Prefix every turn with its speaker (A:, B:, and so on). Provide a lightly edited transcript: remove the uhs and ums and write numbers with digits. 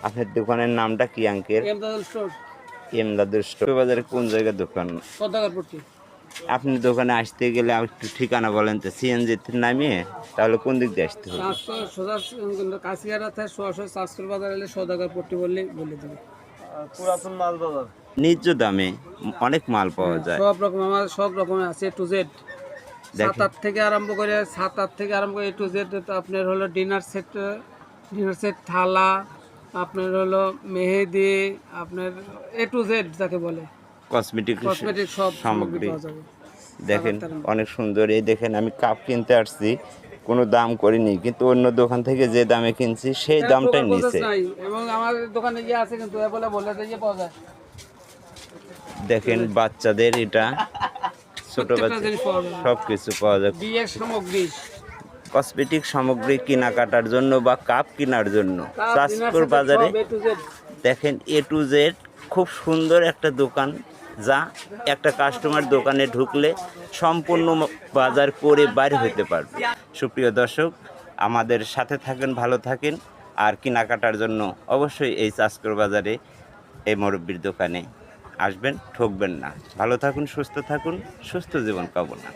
A: আপনার দোকানের নামটা কি uncle?
B: Emdadul store,
A: Emdadul store. বাজারে কোন জায়গায় দোকান?
B: সওদাগরপট্টি।
A: আপনি দোকানে আসতে গেলে একটু ঠিকানা বলেন তো, সিএনজিতে নামিয়ে তাহলে কোন দিক দিয়ে আসতে হবে?
B: সোজা কাছিয়ার রাতে চাষকর বাজার এলে সওদাগরপট্টি বললেই বলে দেবে। পুরাতন মাল বাজার,
A: ন্যায্য দামে অনেক মাল পাওয়া যায়।
B: সব রকম আমার সব রকমের আছে, এ টু জেড। সাত থেকে আরম্ভ করে এ টু জেড। আপনার হলো ডিনার সেট, থালা, আপনার হলো মেহেদি, আপনার এ টু জেড যাকে বলে
A: কসমেটিক
B: সব
A: সামগ্রী
B: পাওয়া যাবে।
A: দেখেন অনেক সুন্দর। এই দেখেন আমি কাপ কিনতে আসছি, কোনো দাম করিনি, কিন্তু অন্য দোকান থেকে যে দামে কিনছি সেই দামটাই নিছে।
B: এবং আমাদের দোকানে গিয়ে আছে কিন্তু বলে যে পাওয়া যায়।
A: দেখেন বাচ্চাদের এটা ছোট বাচ্চা সব কিছু পাওয়া যায়।
B: বিয়ের সামগ্রী,
A: কসমেটিক সামগ্রী কেনাকাটার জন্য বা কাপ কেনার জন্য চাষকর বাজারে দেখেন এ টু জেড খুব সুন্দর একটা দোকান, যা একটা কাস্টমার দোকানে ঢুকলে সম্পূর্ণ বাজার করে বাইরে হতে পারবে। সুপ্রিয় দর্শক, আমাদের সাথে থাকেন, ভালো থাকেন, আর কেনাকাটার জন্য অবশ্যই এই চাষকর বাজারে এই মুরব্বির দোকানে আসবেন, ঠকবেন না। ভালো থাকুন, সুস্থ থাকুন, সুস্থ জীবন কামনা।